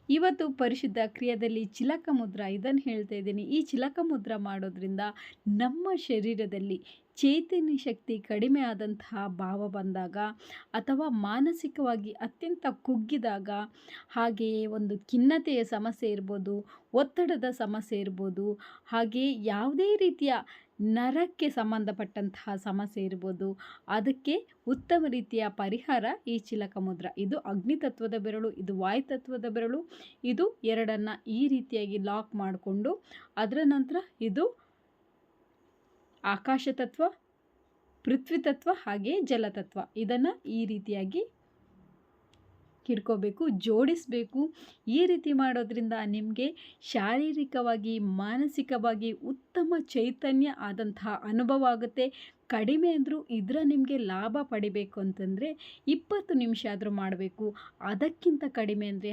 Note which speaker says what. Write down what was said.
Speaker 1: ಇವತ್ತು ಪರಿಶುದ್ಧ ಕ್ರಿಯೆಯಲ್ಲಿ ಚಿಲಕ ಮುದ್ರಾ ಇದನ್ನು ಹೇಳ್ತಾ ಇದ್ದೀನಿ. ಈ ಚಿಲಕ ಮುದ್ರಾ ಮಾಡೋದ್ರಿಂದ ನಮ್ಮ ಶರೀರದಲ್ಲಿ ಚೈತನ್ಯ ಶಕ್ತಿ ಕಡಿಮೆ ಆದಂತಹ ಭಾವ ಬಂದಾಗ ಅಥವಾ ಮಾನಸಿಕವಾಗಿ ಅತ್ಯಂತ ಕುಗ್ಗಿದಾಗ, ಹಾಗೆಯೇ ಒಂದು ಖಿನ್ನತೆಯ ಸಮಸ್ಯೆ ಇರ್ಬೋದು, ಒತ್ತಡದ ಸಮಸ್ಯೆ ಇರ್ಬೋದು, ಹಾಗೆಯೇ ಯಾವುದೇ ರೀತಿಯ ನರಕ್ಕೆ ಸಂಬಂಧಪಟ್ಟಂತಹ ಸಮಸ್ಯೆ ಇರ್ಬೋದು, ಅದಕ್ಕೆ ಉತ್ತಮ ರೀತಿಯ ಪರಿಹಾರ ಈ ಚಿಲಕ ಮುದ್ರಾ. ಇದು ಅಗ್ನಿ ತತ್ವದ ಬೆರಳು, ಇದು ವಾಯು ತತ್ವದ ಬೆರಳು. ಇದು ಎರಡನ್ನು ಈ ರೀತಿಯಾಗಿ ಲಾಕ್ ಮಾಡಿಕೊಂಡು, ಅದರ ನಂತರ ಇದು ಆಕಾಶ ತತ್ವ, ಪೃಥ್ವಿ ತತ್ವ, ಹಾಗೆ ಜಲತತ್ವ. ಇದನ್ನು ಈ ರೀತಿಯಾಗಿ ಹಿಡ್ಕೋಬೇಕು, ಜೋಡಿಸಬೇಕು. ಈ ರೀತಿ ಮಾಡೋದ್ರಿಂದ ನಿಮಗೆ ಶಾರೀರಿಕವಾಗಿ ಮಾನಸಿಕವಾಗಿ ಉತ್ತಮ ಚೈತನ್ಯ ಆದಂತಹ ಅನುಭವ ಆಗುತ್ತೆ. ಕಡಿಮೆ ಅಂದರೂ ಇದರ ನಿಮಗೆ ಲಾಭ ಪಡಿಬೇಕು ಅಂತಂದರೆ 20 ನಿಮಿಷ ಆದರೂ ಮಾಡಬೇಕು. ಅದಕ್ಕಿಂತ ಕಡಿಮೆ ಅಂದರೆ